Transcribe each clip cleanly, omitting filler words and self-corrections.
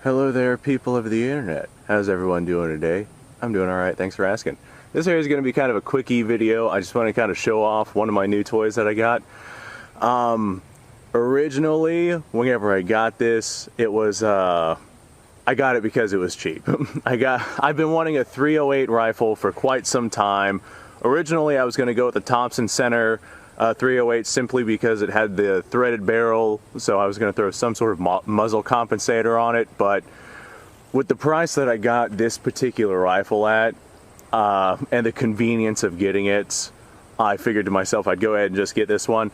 Hello there, people of the internet. How's everyone doing today? I'm doing alright, thanks for asking. This here is going to be kind of a quickie video. I just want to kind of show off one of my new toys that I got. Originally, whenever I got this, it was, I got it because it was cheap. I've been wanting a 308 rifle for quite some time. Originally, I was going to go with the Thompson Center 308 simply because it had the threaded barrel, so I was going to throw some sort of muzzle compensator on it, but with the price that I got this particular rifle at, and the convenience of getting it, I figured to myself I'd go ahead and just get this one.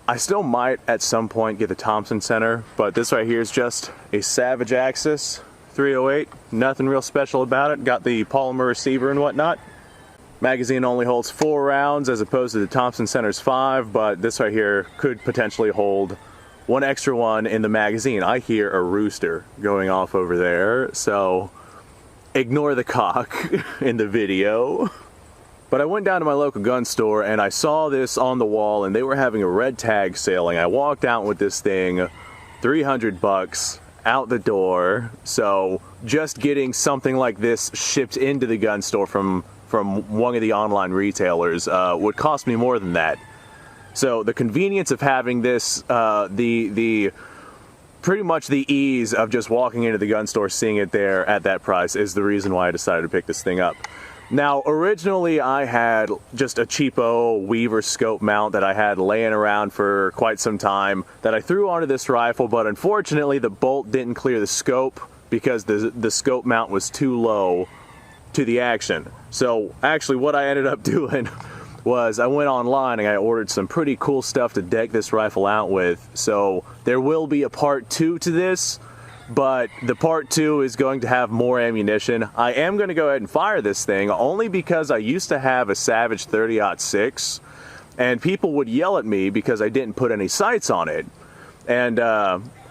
I still might at some point get the Thompson Center, but this right here is just a Savage Axis 308. Nothing real special about it. Got the polymer receiver and whatnot. Magazine only holds 4 rounds as opposed to the Thompson Center's 5, but this right here could potentially hold one extra one in the magazine. I hear a rooster going off over there, so ignore the cock in the video. But I went down to my local gun store and I saw this on the wall and they were having a red tag sailing. I walked out with this thing, 300 bucks out the door. So just getting something like this shipped into the gun store from one of the online retailers would cost me more than that. So the convenience of having this, pretty much the ease of just walking into the gun store, seeing it there at that price is the reason why I decided to pick this thing up. Now, originally I had just a cheapo Weaver scope mount that I had laying around for quite some time that I threw onto this rifle, but unfortunately the bolt didn't clear the scope because the scope mount was too low to the action. So actually what I ended up doing was I went online and I ordered some pretty cool stuff to deck this rifle out with. So there will be a part 2 to this, but the part 2 is going to have more ammunition. I am going to go ahead and fire this thing only because I used to have a Savage 30-06 and people would yell at me because I didn't put any sights on it. And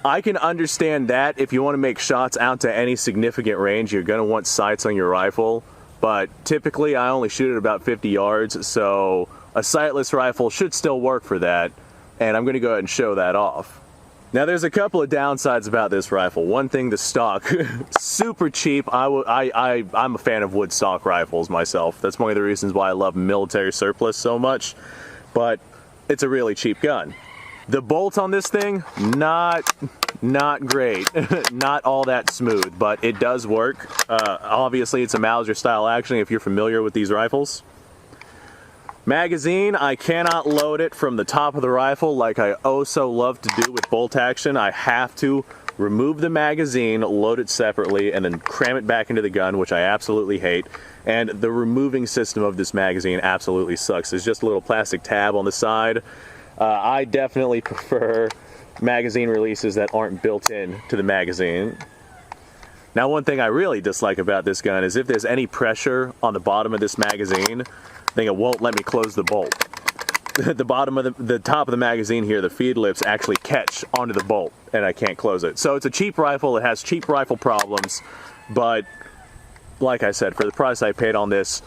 I can understand that if you want to make shots out to any significant range, you're going to want sights on your rifle. But typically I only shoot at about 50 yards, so a sightless rifle should still work for that. And I'm going to go ahead and show that off. Now there's a couple of downsides about this rifle. One thing, the stock, super cheap. I'm a fan of wood stock rifles myself. That's one of the reasons why I love military surplus so much. But it's a really cheap gun. The bolt on this thing, not great, not all that smooth, but it does work. Obviously it's a Mauser style action if you're familiar with these rifles. Magazine, I cannot load it from the top of the rifle like I oh so love to do with bolt action. I have to remove the magazine, load it separately, and then cram it back into the gun, which I absolutely hate. And the removing system of this magazine absolutely sucks. There's just a little plastic tab on the side. I definitely prefer magazine releases that aren't built in to the magazine. Now one thing I really dislike about this gun is if there's any pressure on the bottom of this magazine, then it won't let me close the bolt. The bottom of the top of the magazine here, the feed lips actually catch onto the bolt and I can't close it. So it's a cheap rifle, it has cheap rifle problems, but like I said, for the price I paid on this,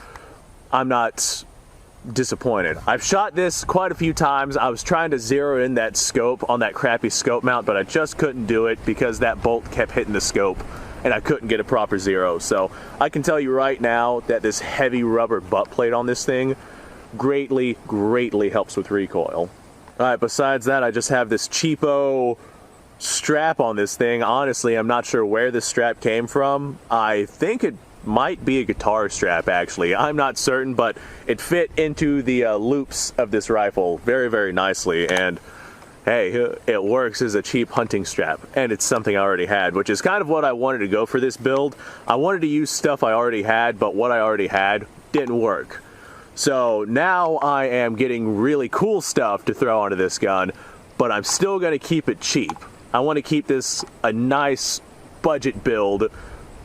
I'm not disappointed. I've shot this quite a few times. I was trying to zero in that scope on that crappy scope mount, but I just couldn't do it because that bolt kept hitting the scope and I couldn't get a proper zero. So I can tell you right now that this heavy rubber butt plate on this thing greatly helps with recoil. Alright, besides that, I just have this cheapo strap on this thing. Honestly, I'm not sure where this strap came from. I think it might be a guitar strap actually. I'm not certain, but it fit into the loops of this rifle very nicely, and hey, it works as a cheap hunting strap, and it's something I already had, which is kind of what I wanted to go for this build. I wanted to use stuff I already had, but what I already had didn't work. So now I am getting really cool stuff to throw onto this gun, but I'm still going to keep it cheap. I want to keep this a nice budget build,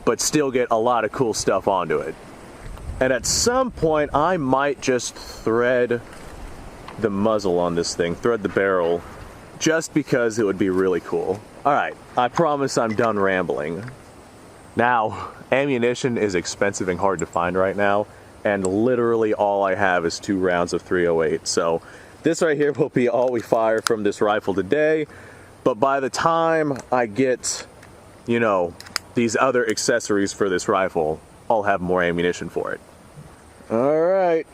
but still get a lot of cool stuff onto it. And at some point I might just thread the muzzle on this thing, thread the barrel, just because it would be really cool. Alright, I promise I'm done rambling. Now, ammunition is expensive and hard to find right now, and literally all I have is 2 rounds of 308, so this right here will be all we fire from this rifle today, but by the time I get, you know, these other accessories for this rifle all have more ammunition for it. All right,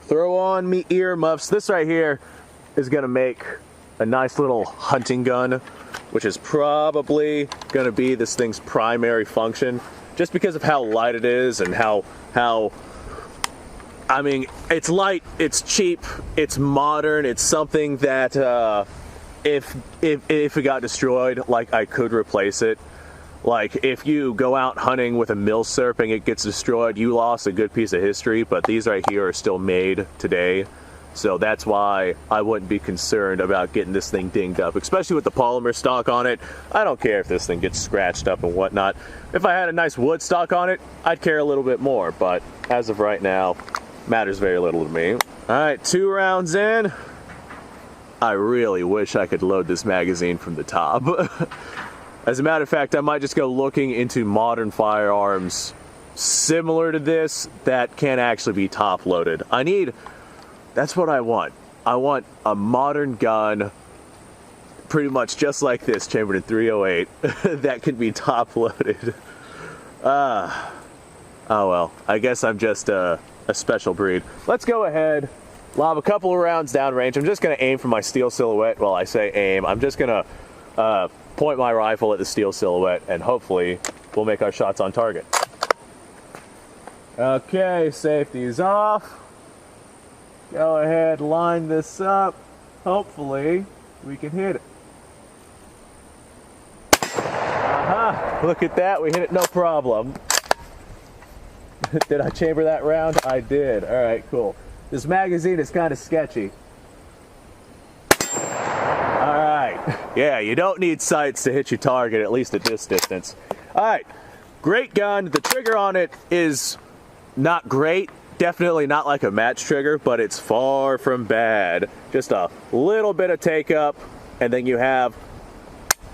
throw on me earmuffs. This right here is gonna make a nice little hunting gun, which is probably gonna be this thing's primary function, just because of how light it is and how I mean, it's light, it's cheap, it's modern, it's something that if it got destroyed, like, I could replace it. Like, if you go out hunting with a milsurp and it gets destroyed, you lost a good piece of history, but these right here are still made today. So that's why I wouldn't be concerned about getting this thing dinged up, especially with the polymer stock on it. I don't care if this thing gets scratched up and whatnot. If I had a nice wood stock on it, I'd care a little bit more, but as of right now, matters very little to me. All right, 2 rounds in. I really wish I could load this magazine from the top. As a matter of fact, I might just go looking into modern firearms similar to this that can actually be top loaded. That's what I want. I want a modern gun, pretty much just like this, chambered in 308, that can be top loaded. Oh well, I guess I'm just a special breed. Let's go ahead, lob a couple of rounds downrange. I'm just gonna aim for my steel silhouette. Well, I say aim, I'm just gonna point my rifle at the steel silhouette, and hopefully we'll make our shots on target. Okay, safety is off. Go ahead, line this up. Hopefully we can hit it. Aha, look at that, we hit it no problem. Did I chamber that round? I did. All right, cool. This magazine is kind of sketchy. All right. Yeah, you don't need sights to hit your target, at least at this distance. All right, great gun. The trigger on it is not great. Definitely not like a match trigger, but it's far from bad. Just a little bit of take up, and then you have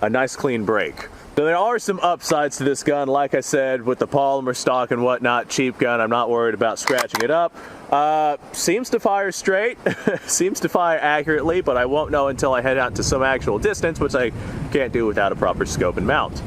a nice clean break. So there are some upsides to this gun. Like I said, with the polymer stock and whatnot, cheap gun, I'm not worried about scratching it up. Seems to fire straight, seems to fire accurately, but I won't know until I head out to some actual distance, which I can't do without a proper scope and mount.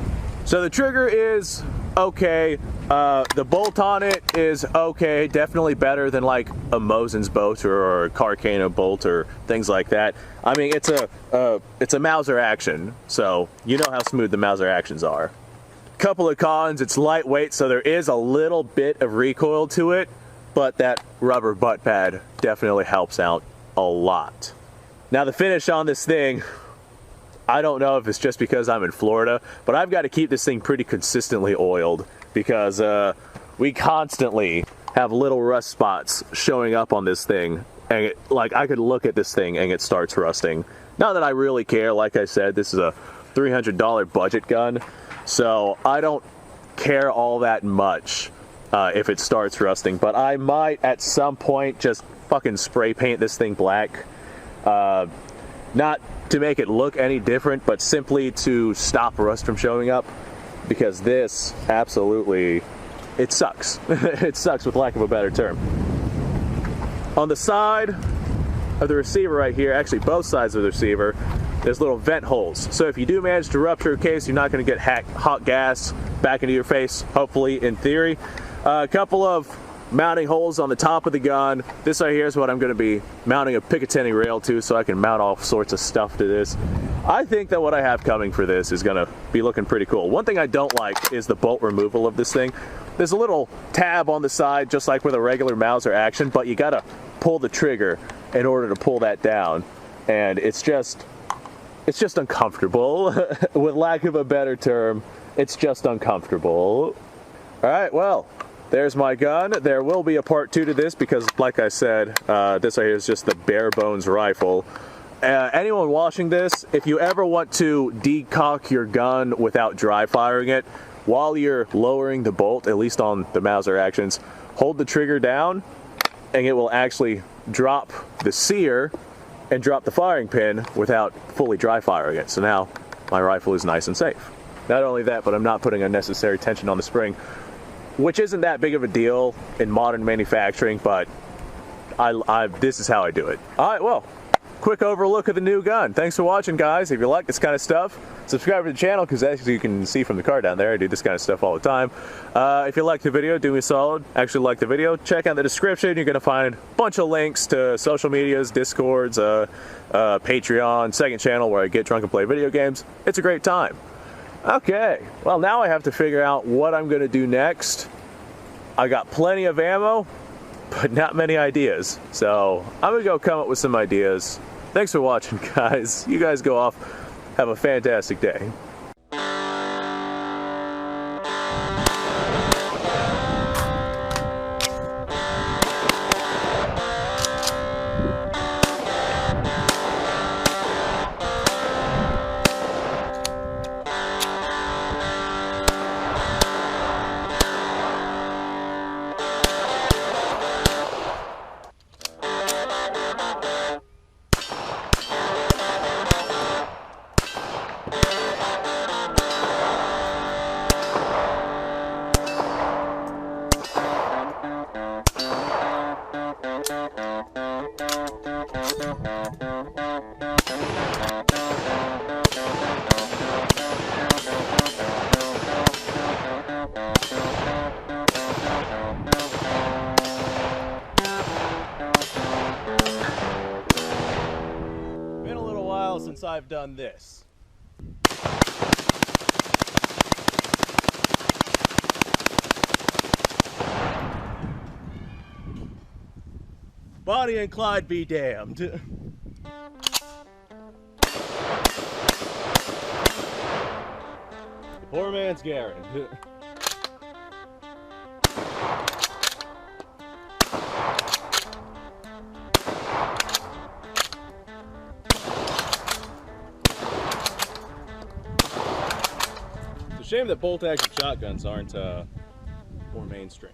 So the trigger is okay. The bolt on it is okay, definitely better than like a Mosin's bolt or a Carcano bolt or things like that. I mean, it's a Mauser action, so you know how smooth the Mauser actions are. Couple of cons, it's lightweight, so there is a little bit of recoil to it, but that rubber butt pad definitely helps out a lot. Now the finish on this thing, I don't know if it's just because I'm in Florida, but I've got to keep this thing pretty consistently oiled because we constantly have little rust spots showing up on this thing. And like, I could look at this thing and it starts rusting. Not that I really care. Like I said, this is a $300 budget gun, so I don't care all that much if it starts rusting. But I might at some point just fucking spray paint this thing black. Not to make it look any different, but simply to stop rust from showing up, because this absolutely, it sucks. It sucks, with lack of a better term. On the side of the receiver right here, actually both sides of the receiver, there's little vent holes. So if you do manage to rupture a case, you're not going to get hot gas back into your face, hopefully, in theory. A couple of mounting holes on the top of the gun. This right here is what I'm going to be mounting a Picatinny rail to, so I can mount all sorts of stuff to this. I think that what I have coming for this is going to be looking pretty cool. One thing I don't like is the bolt removal of this thing. There's a little tab on the side, just like with a regular Mauser action, but you got to pull the trigger in order to pull that down, and it's just uncomfortable. With lack of a better term, it's just uncomfortable. All right, well, there's my gun. There will be a part 2 to this because, like I said, this right here is just the bare bones rifle. Anyone watching this, if you ever want to decock your gun without dry firing it, while you're lowering the bolt, at least on the Mauser actions, hold the trigger down and it will actually drop the sear and drop the firing pin without fully dry firing it. So now my rifle is nice and safe. Not only that, but I'm not putting unnecessary tension on the spring, which isn't that big of a deal in modern manufacturing, but this is how I do it. All right, well, quick overlook of the new gun. Thanks for watching, guys. If you like this kind of stuff, subscribe to the channel, because as you can see from the card down there, I do this kind of stuff all the time. If you like the video, do me a solid. Actually like the video. Check out the description. You're going to find a bunch of links to social medias, Discords, Patreon, second channel where I get drunk and play video games. It's a great time. Okay, well now I have to figure out what I'm going to do next. I got plenty of ammo, but not many ideas. So I'm going to go come up with some ideas. Thanks for watching, guys. You guys go off. Have a fantastic day. Been a little while since I've done this. Bonnie and Clyde be damned. The poor man's Garen. It's a shame that bolt-action shotguns aren't more mainstream.